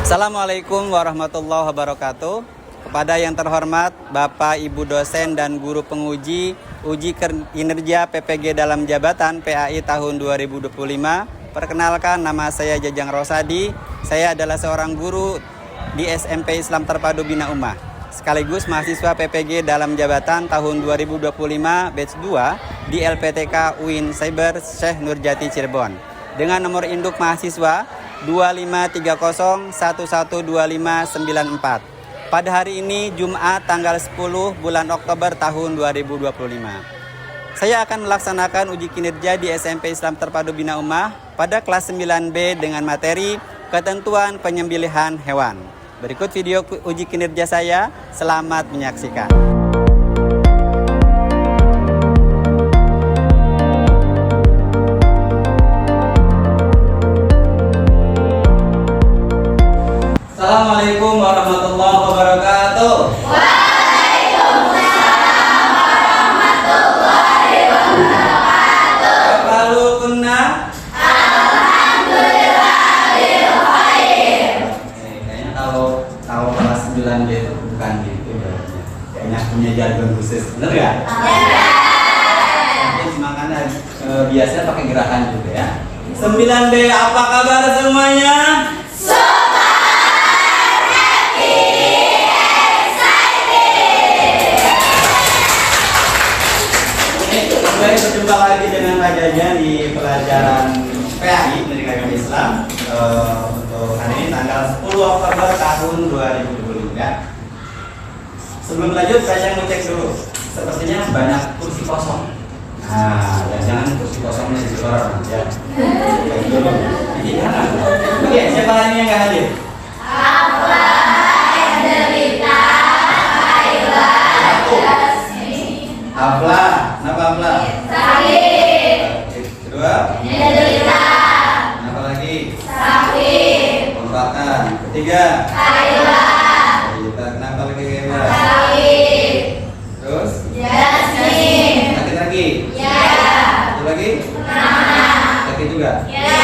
Assalamualaikum warahmatullahi wabarakatuh. Kepada yang terhormat Bapak Ibu dosen dan guru penguji uji kinerja PPG dalam jabatan PAI tahun 2025. Perkenalkan, nama saya Jajang Rosadi. Saya adalah seorang guru di SMP Islam Terpadu Bina Ummah, sekaligus mahasiswa PPG dalam jabatan tahun 2025 batch 2 di LPTK UIN Cyber Syekh Nurjati Cirebon dengan nomor induk mahasiswa 2530112594. Pada hari ini Jumat tanggal 10 bulan Oktober tahun 2025. Saya akan melaksanakan uji kinerja di SMP Islam Terpadu Bina Ummah pada kelas 9B dengan materi ketentuan penyembelihan hewan. Berikut video uji kinerja saya. Selamat menyaksikan. Assalamualaikum warahmatullahi wabarakatuh. Waalaikumsalam warahmatullahi wabarakatuh. Kafalukunna. Alhamdulillah bil khair. Kayaknya kalau kelas 9B itu bukan gitu ya. Kayaknya punya jargon khusus. Benar ya? Tapi makanya biasanya pakai gerakan juga ya. 9B, apa kabar semuanya? Kembali berjumpa lagi dengan Pak Jajan di pelajaran PAI Pendidikan Agama Islam untuk hari ini tanggal 10 Oktober tahun 2020 ya. Sebelum lanjut saya mau cek dulu. Sepertinya banyak kursi kosong. Nah, jangan kursi kosongnya di orang ya. Cek dulu. Ini jangan. Oke, siapa lagi yang nggak hadir? Afla, kenapa Afla? Sakit. Kedua? Menderita. Kenapa lagi? Sakit. Kompakan. Ketiga? Kailah. Kenapa lagi Kailah? Sakit. Terus? Jasmin. Sakit lagi? Ya. Satu lagi? Nah. Sakit juga? Ya.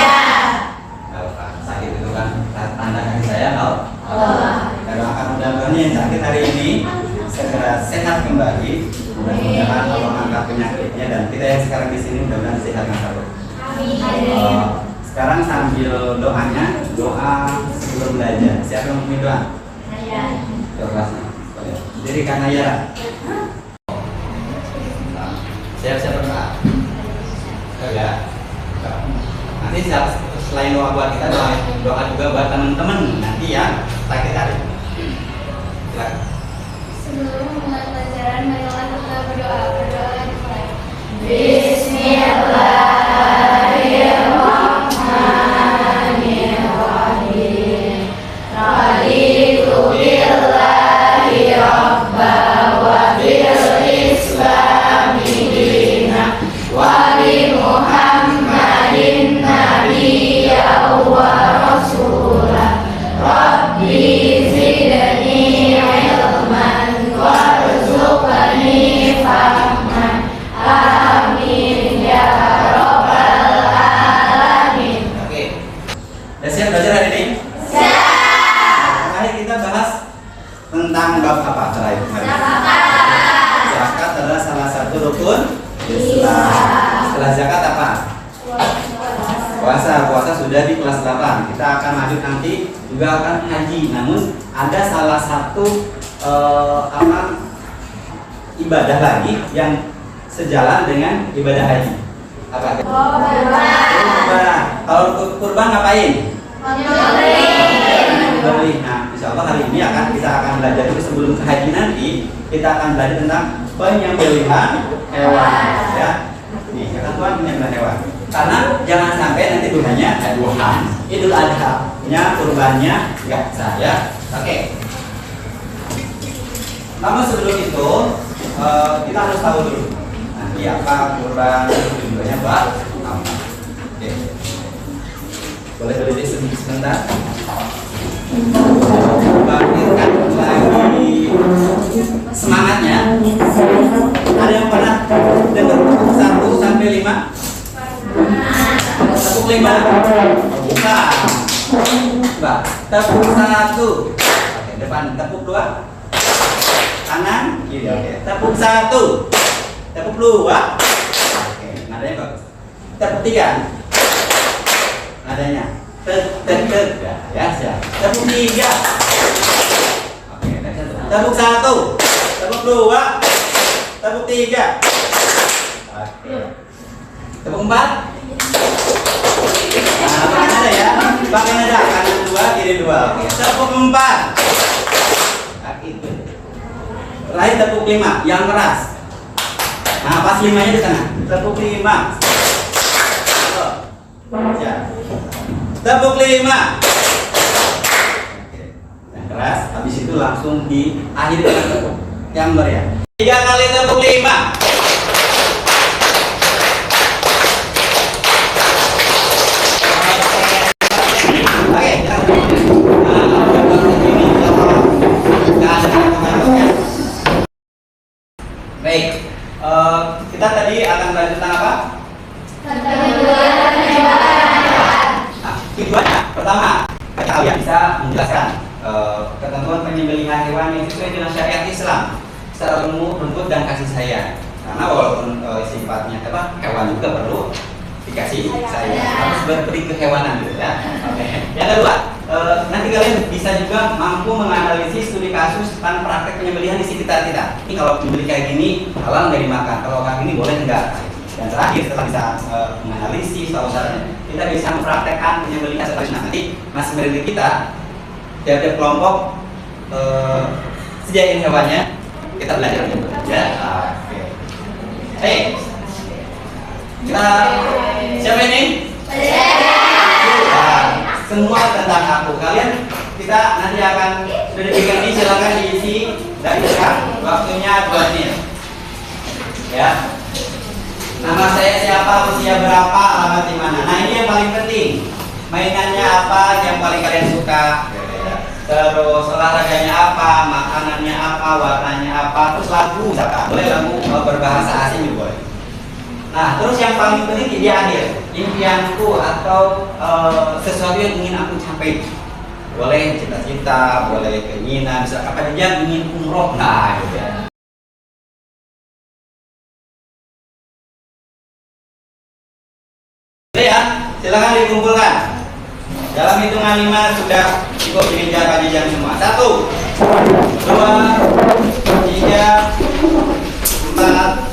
Kalau sakit itu kan tanda kasih sayang Allah. Kalau akan mudah-mudahan yang sakit hari ini segera sehat kembali. Mudah-mudahan Allah angkat penyakitnya dan kita yang sekarang di sini mudah-mudahan sehat terus. Sekarang sambil doanya, doa sebelum belajar. Siapa yang mau doa? Kelasnya. Jadi karena ya. Siap berdoa. Ya. Nanti selain doa buat kita, doa juga buat teman-teman nanti ya sakit hari ini. Silakan. Sebelum memulai pelajaran, marilah kita berdoa. Berdoa dimulai. Bismillahirrahmanirrahim. Raditu billahi rabba wa bil islami dina wa bi Muhammadin nabiyya wa rasulah. Rabbi zidni ilman warzuqni fahman. Amin ya rabbal alamin. Oke. Udah siap belajar hari ini? Siap. Mari kita bahas tentang bab apa terakhir kemarin? Zakat adalah salah satu rukun Islam. Setelah zakat apa? Puasa sudah di kelas 8. Kita akan lanjut nanti juga akan haji. Namun ada salah satu ibadah lagi yang sejalan dengan ibadah haji. Apa? Kurban. Kalau kurban ngapain? Beli. Nah, insya Allah hari ini kita akan belajar dulu sebelum ke haji nanti kita akan belajar tentang penyembelihan hewan. Ya. Nih, ketentuan penyembelihan hewan. Karena jangan sampai nanti duhanya Idul Adha-nya kurbannya nggak sah ya. Oke. Namun sebelum itu kita harus tahu dulu nanti apa kurban tujuannya buat apa. Oke. Boleh berdiri sebentar. Bangkitkan lagi semangatnya. Ada yang pernah dengar 1 sampai 5? 1 ke 5? Bukan. Coba tepuk 1. Oke, depan tepuk 2. Kanan, kiri. Oke, tepuk 1. Tepuk 2. Oke, nadanya bagus. Tepuk 3. Nadanya tek. Ya, siap. Tepuk 3. Oke, tepuk 1. Tepuk 2. Tepuk 3. Oke. Tepuk 4. Nah, pakai nada ya. Pakai nada. Kanan 2, kiri 2. Oke. Tepuk 4. Kaki itu. Terakhir tepuk 5 yang keras. Nah, pas 5-nya di sana. Tepuk 5. Ya. Tepuk 5. Oke. Yang keras. Habis itu langsung diakhiri dengan tepuk yang meriah. 3 kali tepuk 5. Baik, kita tadi akan belajar tentang apa? Nah, tujuannya pertama, kita bisa menjelaskan ketentuan penyembelihan hewan yang sesuai dengan syariat Islam secara umum, runtut dan kasih sayang. Karena walaupun sifatnya hewan juga perlu dikasih sayang, harus berberi kehewanan gitu ya. Oke. Yang kedua, nanti kalian bisa juga mampu menganalisis studi kasus tentang praktek penyembelihan di sekitar kita. Ini kalau membeli kayak gini halal nggak dimakan, kalau kayak gini boleh enggak. Dan terakhir setelah bisa menganalisis usahanya, kita bisa mempraktekkan penyembelihan seperti nanti masing dari kita tiap-tiap kelompok sediain hewannya, kita belajar ya. Oke. Hey, kita siapa ini? Semua tentang aku. Kalian kita nanti akan sudah diberikan ini, silakan diisi dari sekarang. Waktunya 2 menit. Ya. Nama saya siapa, usia berapa, alamat di mana. Nah, ini yang paling penting. Mainannya apa yang paling kalian suka? Terus olahraganya apa, makanannya apa, warnanya apa, terus lagu misalkan. Boleh lagu berbahasa asing juga boleh. Nah, terus yang paling penting di akhir, impianku atau sesuatu yang ingin aku capai. Boleh cita-cita, boleh keinginan, misalkan apa saja ingin umroh, nah gitu ya. Ya, silakan dikumpulkan. Dalam hitungan 5 sudah cukup ini jam semua. 1, 2, 3, 4.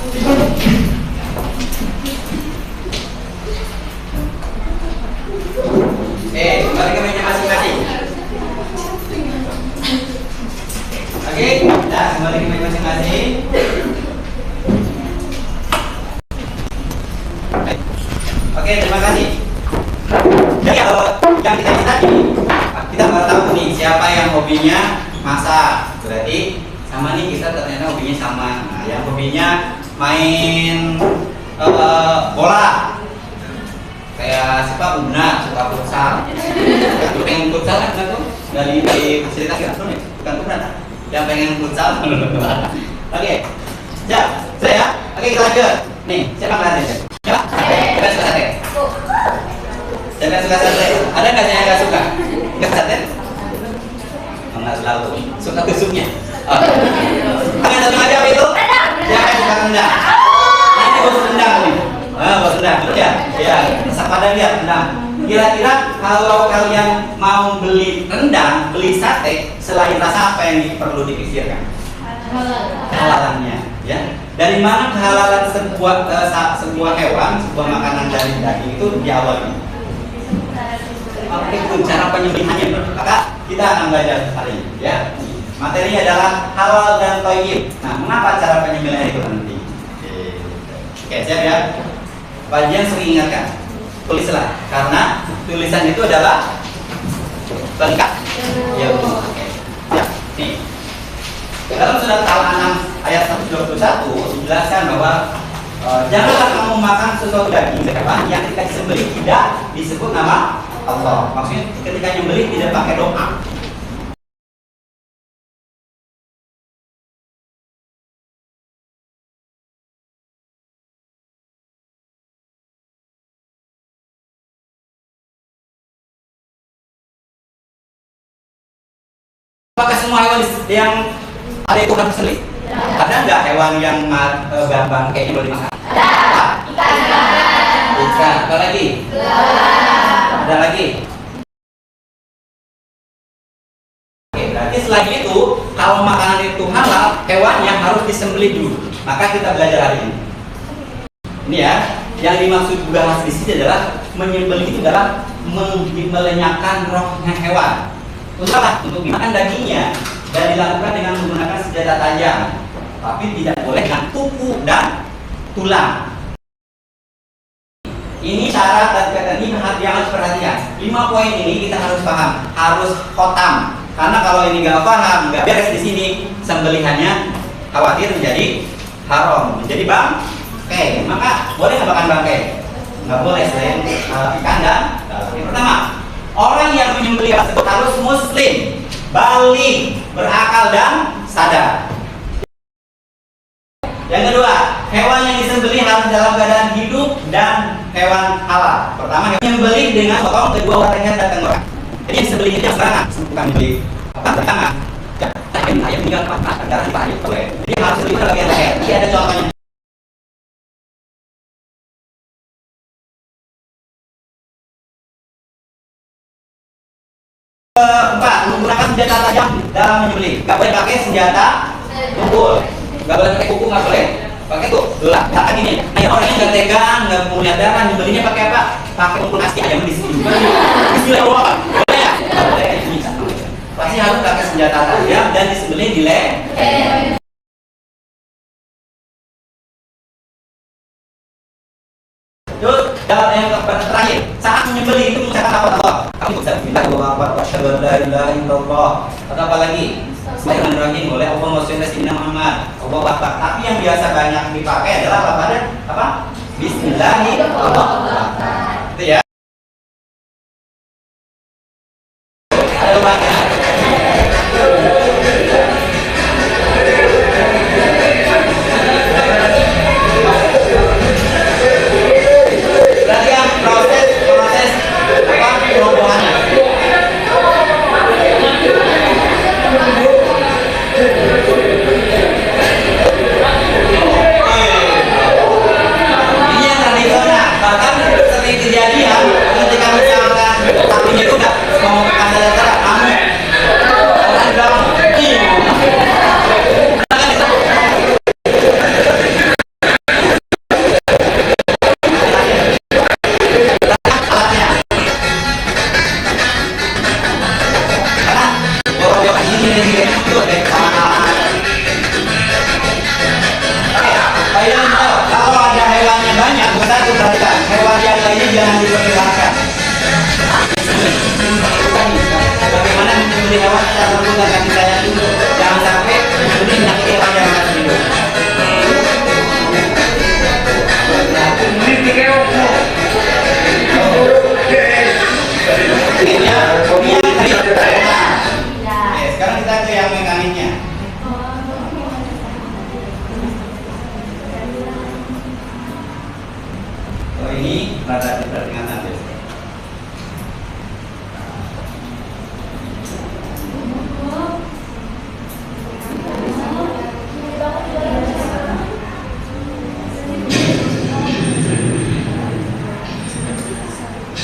Kembali ke meja masing-masing. Oke, nah kembali ke meja masing-masing. Oke, terima kasih. Jadi yang kita tadi, kita baru tahu nih siapa yang hobinya masak. Berarti sama nih kita ternyata hobinya sama. Nah, yang hobinya main bola. Kayak siapa Bunda suka futsal. Lu pengen futsal kan tuh dari fasilitas kita tuh nih, bukan Bunda. Yang pengen futsal. Oke. Siap. Saya. Oke, kita lanjut. Nih, siapa kelasnya? Siapa? Siapa suka sate? Siapa suka sate? Ada nggak yang nggak suka? Nggak sate? Nggak selalu. Suka tusuknya. Oh. Ada satu aja apa itu? Siapa yang suka rendang? Nanti bos rendang nih. Bos rendang, ya, ya. Pada lihat rendang. Kira-kira kalau kalian mau beli rendang, beli sate, selain rasa apa yang perlu dipikirkan? Kehalalannya, ya. Dari mana kehalalan sebuah hewan, sebuah makanan dari daging itu diawali? Oke, itu cara penyembelihannya. Maka kita akan belajar hari ini, ya. Materinya adalah halal dan thayyib. Nah, mengapa cara penyembelihan itu penting? Oke, siap ya. Bagian sering ingatkan, tulislah, karena tulisan itu adalah lengkap. Ya, oke. Ya, nih. Dalam surat Al-An'am ayat 121 dijelaskan bahwa janganlah kamu makan sesuatu daging yang ketika disembelih tidak disebut nama Allah. Maksudnya ketika nyembelih tidak pakai doa. Apakah semua hewan yang ada itu harus disembelih? Ada nggak hewan yang bangkainya boleh dimakan? Ikan. Apa lagi? Ada lagi? Oke, berarti selain itu, kalau makanan itu halal, hewannya harus disembelih dulu. Maka kita belajar hari ini. Ini ya, yang dimaksud bahas di sini adalah menyembelih itu adalah melenyapkan rohnya hewan. Untuk apa? Untuk dimakan dagingnya dan dilakukan dengan menggunakan senjata tajam. Tapi tidak boleh dengan kuku dan tulang. Ini syarat dan kata ini yang harus perhatikan. 5 poin ini kita harus paham, harus khotam. Karena kalau ini nggak paham, nggak beres di sini, sembelihannya khawatir menjadi haram, menjadi bangkai. Maka boleh nggak makan bangkai? Nggak boleh selain ikan dan daging. Yang pertama, orang yang menyembelih tersebut harus muslim, baligh, berakal dan sadar. Yang kedua, hewan yang disembelih harus dalam keadaan hidup dan hewan halal. Pertama, menyembelih dengan potong kedua warnanya dan tenggorok. Jadi yang disembelih itu yang serangan, bukan di tangan. Ayam tinggal patah, darah di paha. Jadi harus disembelih pada bagian leher. Ini ada contohnya. Keempat, menggunakan senjata tajam dalam menyembelih. Gak boleh pakai senjata tumpul. Gak boleh pakai kuku, gak boleh pakai tuh gelang. Kata gini, orang yang nggak tegang, nggak punya darah, nyembelihnya pakai apa? Pakai kumpul nasi ayam di sini. Bismillah, boleh ya? Boleh. Pasti harus pakai senjata tajam dan disembelih di leher. Terus dalam yang terakhir, saat menyembelih itu mengucapkan apa Allah? Kamu bisa Bismillah wa asyhadu an la ilaha illallah. Atau apa lagi? Bismillahirrahmanirrahim. Boleh Allahumma sholli ala sayyidina Muhammad. Allahu akbar. Tapi yang biasa banyak dipakai adalah apa? Bismillahirrahmanirrahim. Itu ya. Ada lagi.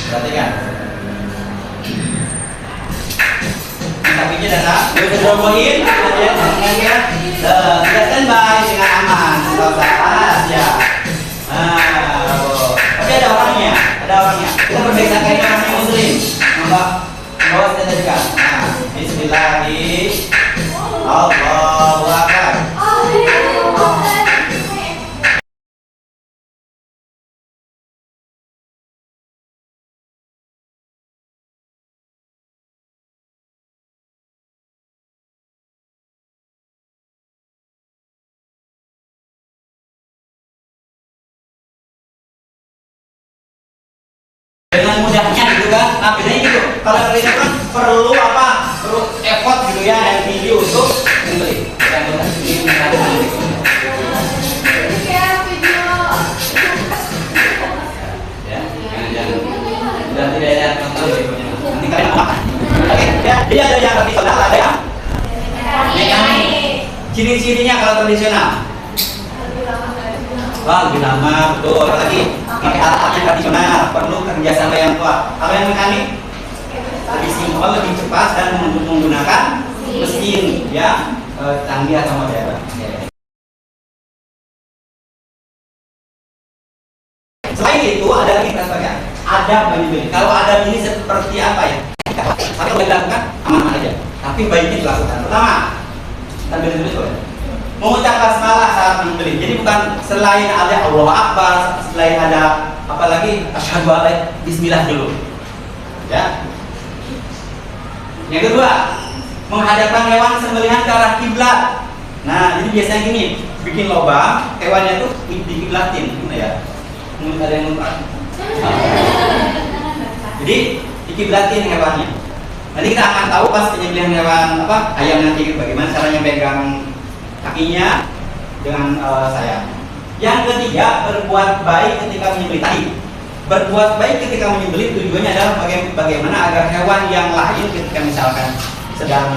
Perhatikan. Sapinya datang, dirobohin, kemudian sudah standby dengan aman, ya. Tapi ada orangnya. Kita berbeda kayak orang muslim, membawa senjata juga. Bismillahirrahmanirrahim. Allahu akbar. Dengan mudahnya gitu kan, nah bedanya gitu. Kalau kita kan perlu effort gitu ya, yang tinggi untuk membeli. Yang mudah ini ya, dan tidak ada kontrol gitu. Nanti kalian makan. Oke, ya, dia ada yang lebih saudara, ada yang Ciri-cirinya kalau tradisional? Wah, lebih lama, betul. Apalagi pakai alat yang tradisional, perlu kerjasama yang tua. Kalau yang mekanik lebih simpel, lebih cepat dan menggunakan mesin yang canggih atau modern. Selain itu ada lagi transfernya, adab menyembelih. Kalau adab ini seperti apa ya? Tapi kalau dilakukan aman-aman aja. Tapi baiknya dilakukan. Pertama, mengucap basmalah saat menyembelih. Jadi bukan selain ada Allahu Akbar, selain ada apalagi asyhadu alla bismillah dulu. Ya. Yang kedua, menghadapkan hewan sembelihan ke arah kiblat. Nah, jadi biasanya gini, bikin lubang, hewannya tuh dikiblatin, gimana ya? Mungkin ada yang lupa. Jadi dikiblatin hewannya. Nanti kita akan tahu pas penyembelihan hewan ayam nanti bagaimana caranya pegang kakinya dengan sayap. Yang ketiga, berbuat baik ketika menyembelih tadi. Berbuat baik ketika menyembelih tujuannya adalah bagaimana agar hewan yang lain ketika misalkan sedang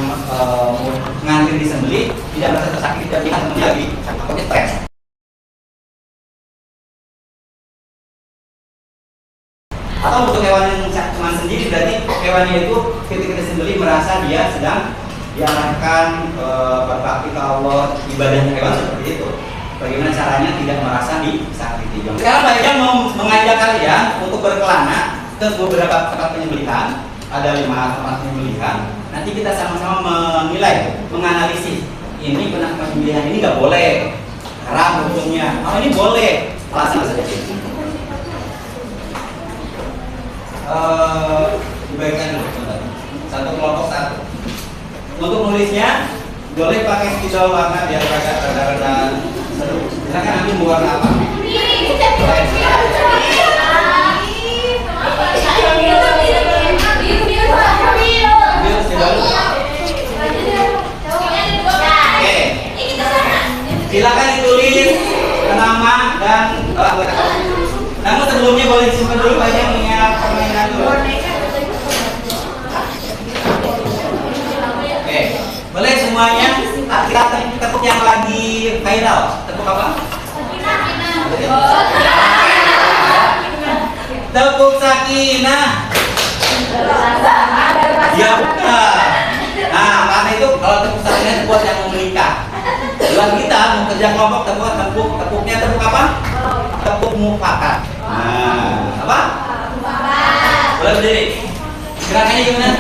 ngantri disembelih tidak merasa tersakiti dan tidak lagi atau stres. Atau untuk hewan yang cuma sendiri berarti hewannya itu ketika disembelih merasa dia sedang diarahkan berbakti ke Allah, ibadahnya hewan seperti itu. Bagaimana caranya tidak merasa disakiti. Sekarang saya mau mengajak kalian untuk berkelana ke beberapa tempat penyembelihan. Ada 5 tempat penyembelihan. Nanti kita sama-sama menilai, menganalisis. Ini penyembelihan ini nggak boleh, haram hukumnya. Oh ini boleh, alasan saja. Dibagikan dulu, satu kelompok satu. Untuk nulisnya boleh pakai spidol warna biar agak rada-rada seru. Silakan nanti mau warna apa? Oke. Silakan ditulis nama dan namun sebelumnya boleh disimpan dulu banyak mengingat permainan dulu. Oke, boleh semuanya kita tepuk yang lagi viral. Tepuk apa? Tepuk sakinah. Ya bukan. Nah, karena itu kalau tepuk sakinah buat yang mau menikah. Buat kita mau kerja kelompok tepuknya tepuk apa? Tepuk mufakat. Nah, apa? Boleh berdiri. Gerakannya gimana?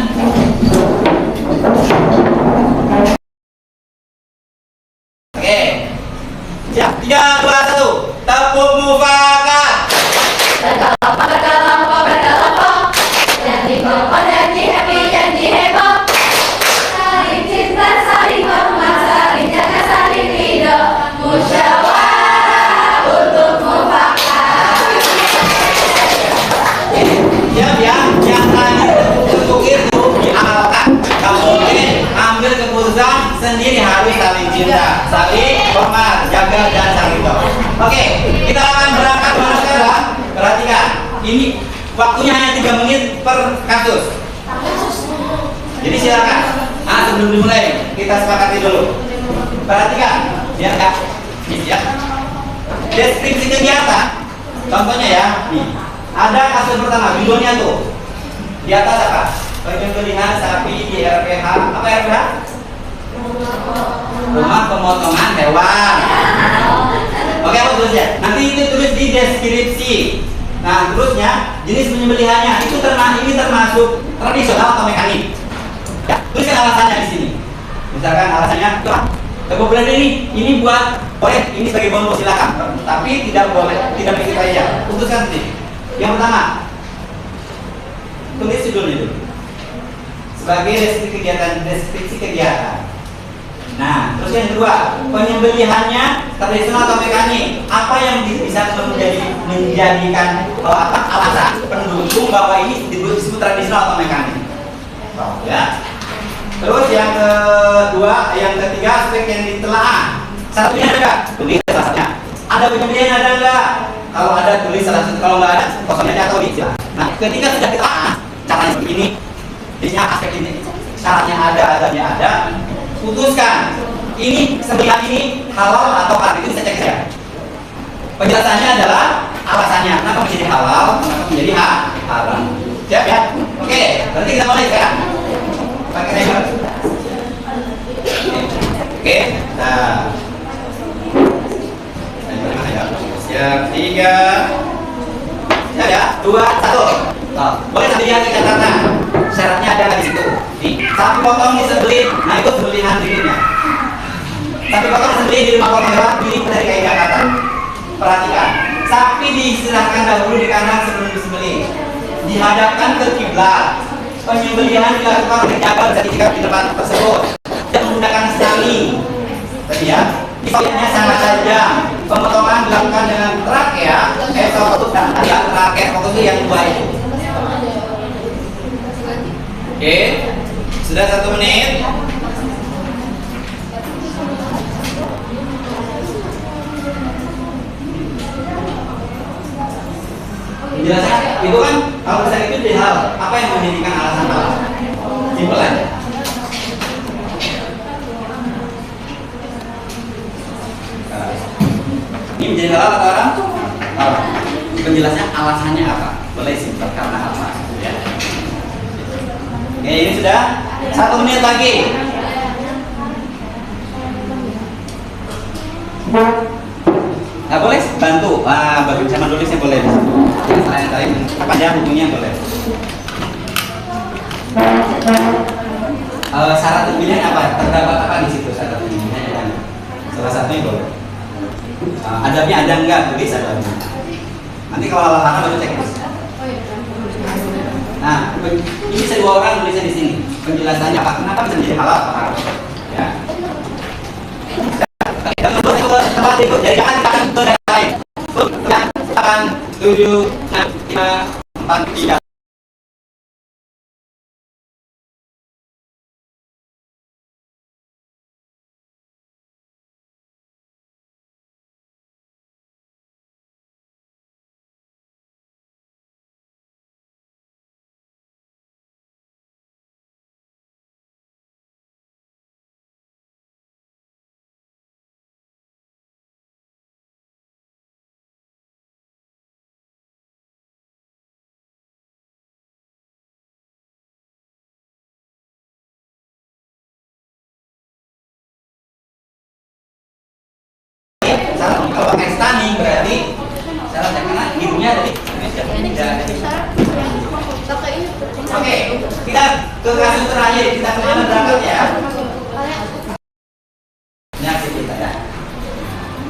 Oke. Siap. 3, 2, 1. Tepuk mufakat. Janji happy, janji heboh. Saling cinta, saling hormat, saling jaga, saling ridho. Musyawarah untuk mufakat. Yang tadi untuk itu diamalkan. Kemudian ambil keputusan sendiri, harus saling cinta, saling hormat, jaga dan saling ridho. Oke, kita akan berangkat sekarang. Perhatikan, ini waktunya hanya 3 menit per kasus. Jadi silakan. Sebelum dimulai kita sepakati dulu. Perhatikan, biar enggak ya. Deskripsi kegiatan. Contohnya ya, nih. Ada kasus pertama, judulnya tuh. Di atas apa? Penyembelihan sapi di RPH. Apa RPH? Rumah pemotongan hewan. Oke, apa tulisnya? Nanti itu tulis di deskripsi. Nah, terusnya jenis penyembelihannya itu ini termasuk tradisional atau mekanik. Ya, tuliskan alasannya di sini. Misalkan alasannya, kebetulan ini buat boleh, ini sebagai bonus silakan. Tapi tidak boleh, tidak begitu aja. Putuskan sendiri. Yang pertama, tulis judulnya dulu. Sebagai deskripsi kegiatan. Nah, terus yang kedua, penyembelihannya tradisional atau mekanik. Apa yang bisa menjadikan alasan pendukung bahwa ini disebut tradisional atau mekanik? Ya. Terus yang kedua, yang ketiga aspek yang ditelaah. Satunya ada, tulis salah satunya. Ada penyembelihan ada enggak? Kalau ada tulis salah satu, kalau nggak ada kosongnya atau di. Nah, ketika sudah ditelaah, caranya begini, jadinya aspek ini, syaratnya ada, adanya ada. Putuskan ini sembelihan ini halal atau haram, itu bisa cek ya. Penjelasannya adalah alasannya kenapa menjadi halal, kenapa menjadi haram. Siap ya? Oke, berarti kita mulai sekarang. Pakai timer. Oke, nah. Siap, 3. Siap ya? 2, 1. Oh, boleh sambil lihat ke catatan. Syaratnya ada di situ. Nih, sapi potong disembelih. Nah, itu sembelihan dirinya. Sapi potong disembelih di rumah potong hewan milik dari KI Jakarta. Perhatikan, sapi diistilahkan dahulu di kandang sebelum disembelih. Dihadapkan ke kiblat. Penyembelihan dilakukan oleh jagal sertifikat di tempat tersebut. Dan menggunakan tali. Tadi ya. Isinya sangat tajam. Pemotongan dilakukan dengan trakea, fokus dan trakea fokus itu yang dua itu. Oke, sudah 1 menit. Penjelasan itu kan kalau misalnya itu di hal apa yang menjadikan alasan halal? Simpel aja. Ini menjadi halal atau haram? Halal. Penjelasannya alasannya apa? Boleh simpel karena apa? Ya. Oke, ini sudah 1 menit lagi. Nah, boleh bantu. Bagi sama tulisnya boleh. Yang lain apa aja bukunya boleh. Syarat pemilihan apa? Terdapat apa di situ syarat pemilihan? Salah satunya boleh. Adabnya ada enggak? Tulis adabnya. Nanti kalau haram baru cek. Nah, ini bisa 2 orang tulisnya di sini. Penjelasannya apa? Kenapa bisa menjadi halal atau haram? Ya. Jangan lupa ke tempat ikut. Jadi jangan kita akan ke daerah lain. Akan 7, 6, 5, 4, 3. Kalau pakai stunning berarti syaratnya karena hidungnya dari Oke, kita ke kasus terakhir, kita kemana berangkat ya? Ini aksi kita ya.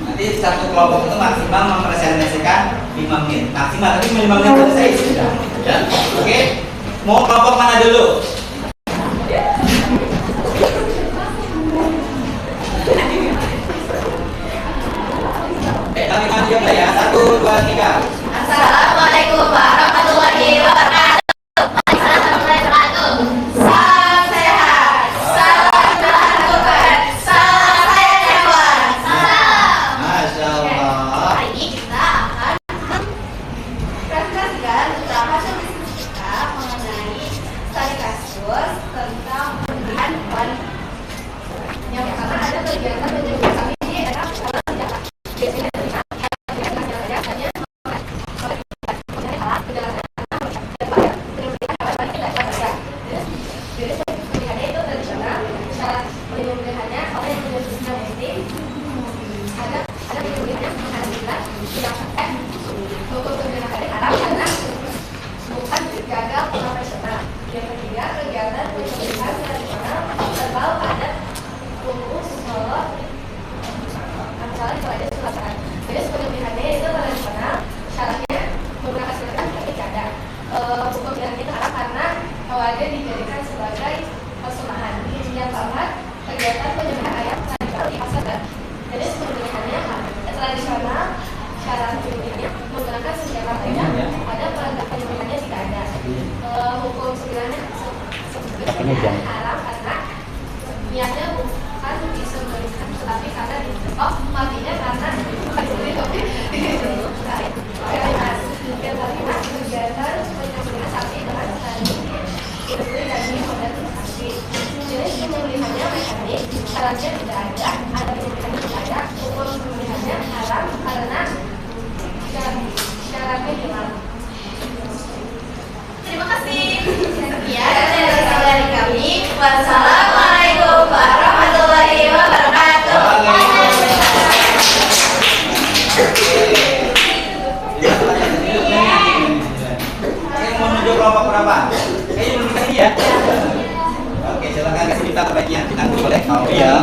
Nanti satu kelompok itu maksimal mempresentasikan 5 menit. Maksimal, tapi 5 menit selesai sudah. Ya. Oke, mau kelompok mana dulu? Kami maju ya, 1, 2, 3. Assalamualaikum warahmatullahi wabarakatuh. Salam sehat, salam kebahagiaan, salam sayang hewan. Salam. Masya Allah. Hari ini kita akan presentasikan tentang hasil diskusi kita mengenai studi kasus tentang pemilihan hewan. Yang pertama ada kegiatan penjemputan sapi di daerah biasanya dijadikan sebagai persembahan yang keempat kegiatan penyembelihan ayam tradisional di pasar dan jadi penyembelihannya tradisional cara penyembelihannya menggunakan senjata tajam pada perangkat penyembelihannya tidak ada hukum sembilannya haram karena niatnya bukan disembelihkan tetapi karena matinya karena yang kelima kegiatan penyembelihan sapi dengan jenis penyembelihannya mekanik syaratnya tidak ada penyembelihan tidak ada, hukum penyembelihannya haram karena syaratnya hilang. Terima kasih. Sekian dari kami. Wassalamualaikum warahmatullahi wabarakatuh. Saya mau menuju kelompok berapa? Kayaknya belum dikasih ya. Oke, silakan kasih minta terbaiknya. Nanti boleh. Oh iya.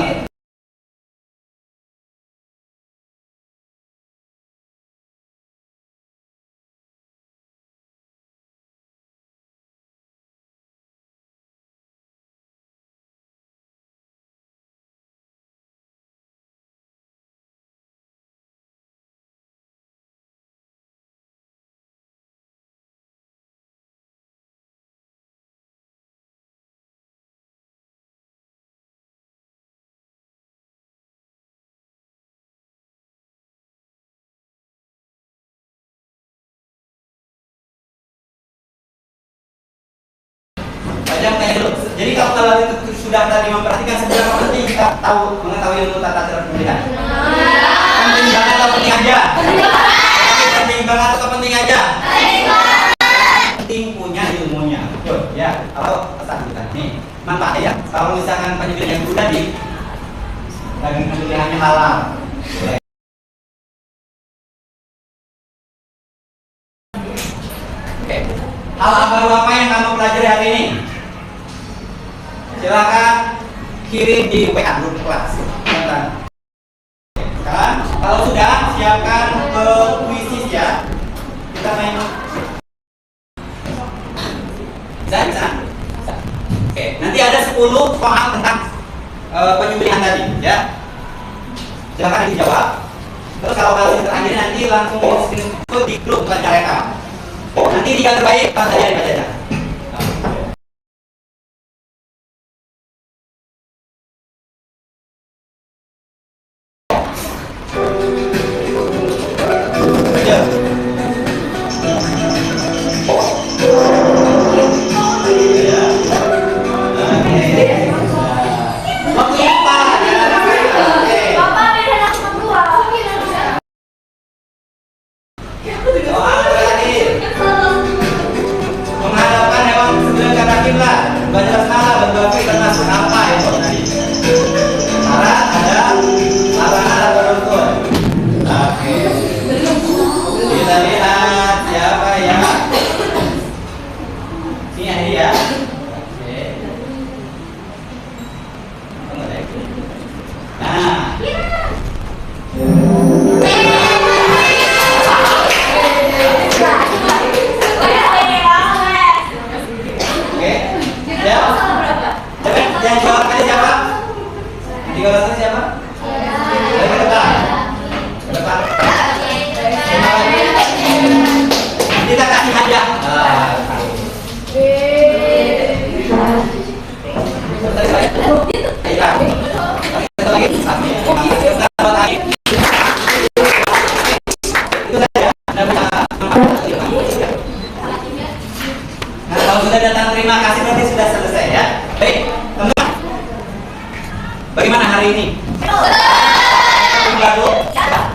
Jangan tanya dulu. Jadi kalau kalian itu sudah tadi memperhatikan seberapa penting kita tahu mengetahui ilmu tata cara pemilihan. Penting banget atau penting aja? Penting banget atau penting aja? Penting punya ilmunya. Betul ya. Kalau pesan kita nih manfaat ya. Kalau misalkan penyembelihan kuda di daging pemilihannya halal. Oke. Hal baru apa yang kamu pelajari hari ini? Silakan kirim di WA grup kelas. Kan? Kalau sudah siapkan puisi ya. Kita main. Bisa? Oke, nanti ada 10 soal tentang penyembelihan tadi ya. Silakan dijawab. Terus kalau kalian terakhir nanti langsung screenshot di grup belajar rekam. Nanti jika terbaik pas saja dibaca. Menghadapkan hewan sebelah kanan kiblat, baca salah berbagai termasuk apa itu tadi? Syarat ada, larangan ada berukun. Oke. Kita lihat siapa ya? Ini ya. Oke. Nah. Yang jawab tadi siapa? 300 siapa? Ke depan. Ke depan. Kita kasih hadiah. Nah, kalau sudah datang terima kasih berarti sudah selesai ya. Baik, teman-teman. Bagaimana hari ini?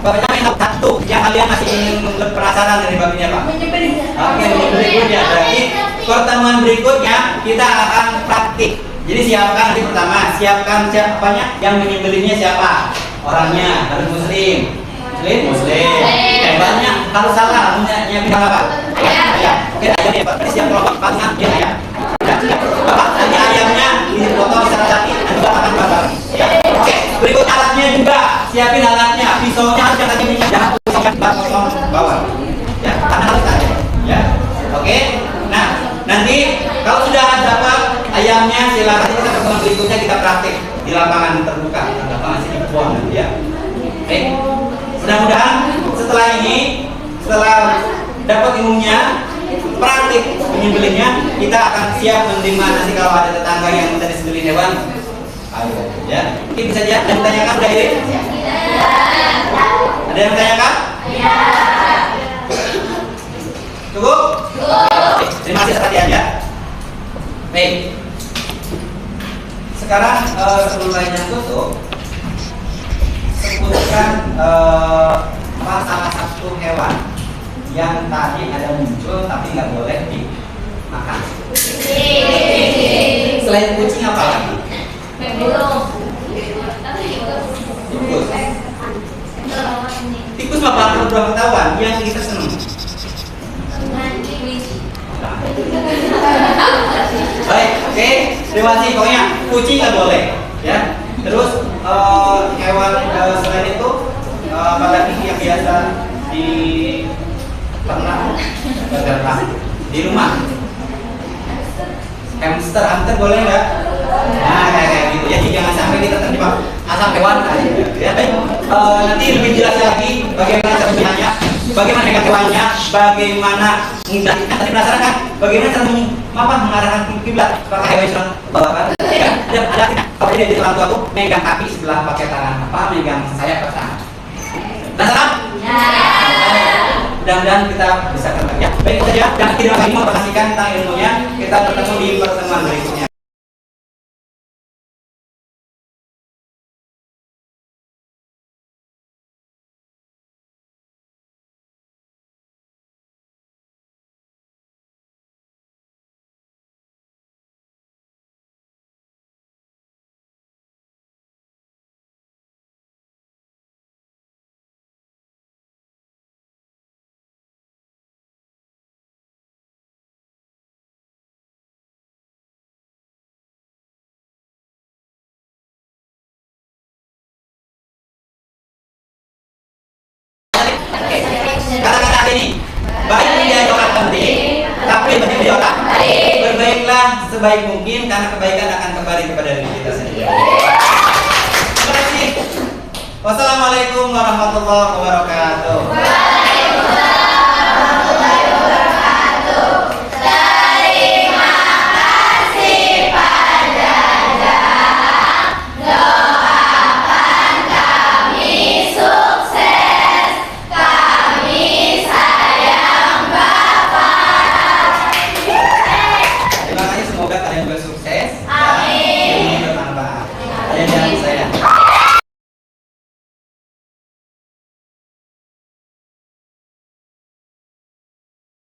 Bapaknya main satu yang kalian masih ingin penasaran dari baginya Pak? Oke, berikutnya berarti pertemuan berikutnya kita akan praktik. Jadi siapkan nanti pertama, siapkan siapanya yang menyembelihnya siapa? Orangnya harus muslim. Muslim. Hebatnya kalau salah nyiapin apa? Ya. Oke, jadi Pak, siap kelompok pasangan ya. Bapak nanti ayamnya dipotong secara rapi, nanti Bapak akan bakar. Ya. Oke, berikut alatnya juga. Siapin alatnya, pisaunya harus yang tadi jangan pisaunya potong bawah. Ya, karena harus ada. Ya. Oke. Nah, nanti kalau sudah dapat ayamnya silakan kita pertemuan berikutnya kita praktik di lapangan terbuka, lapangan sini buang nanti ya. Oke. Mudah-mudahan setelah ini, setelah dapat ilmunya, praktik menyembelihnya, kita akan siap menerima nanti kalau ada tetangga yang minta disembelih hewan. Ayo, ya. Ini bisa ada yang ditanyakan udah ini? Ada yang ditanyakan? Iya. Cukup? Cukup. Terima kasih perhatian ya. Baik. Sekarang sebelum lainnya tutup, sebutkan salah satu hewan yang tadi ada muncul tapi nggak boleh dimakan. Selain kucing apa lagi? Tikus. Tikus apa berapa ketahuan yang kita senang? Baik, oke. Terima kasih. Pokoknya kucing nggak boleh, ya. Terus hewan selain itu apa lagi yang biasa di ternak di rumah? Hamster boleh nggak? Nah, kayak gitu. Jadi jangan sampai kita terjebak asal hewan aja. Ya, baik. Nanti lebih jelas lagi bagaimana caranya, bagaimana hewannya, bagaimana mudah. Tadi penasaran kan? Bagaimana cara mengarahkan kiblat? Apakah hewan sudah bawa? Ya, ada. Kalau ini di orang tua tuh megang kaki sebelah pakai tangan apa? Megang sayap pakai tangan. Penasaran? Ya. Mudah-mudahan kita bisa kerja. Ya, baik saja. Dan tidak lagi memperhatikan tentang ilmunya. Kita bertemu di pertemuan berikutnya. Kata-kata ini baik menjadi orang penting, tapi menjadi orang berbaiklah sebaik mungkin karena kebaikan akan kembali kepada diri kita sendiri. Terima kasih. Wassalamualaikum warahmatullahi wabarakatuh.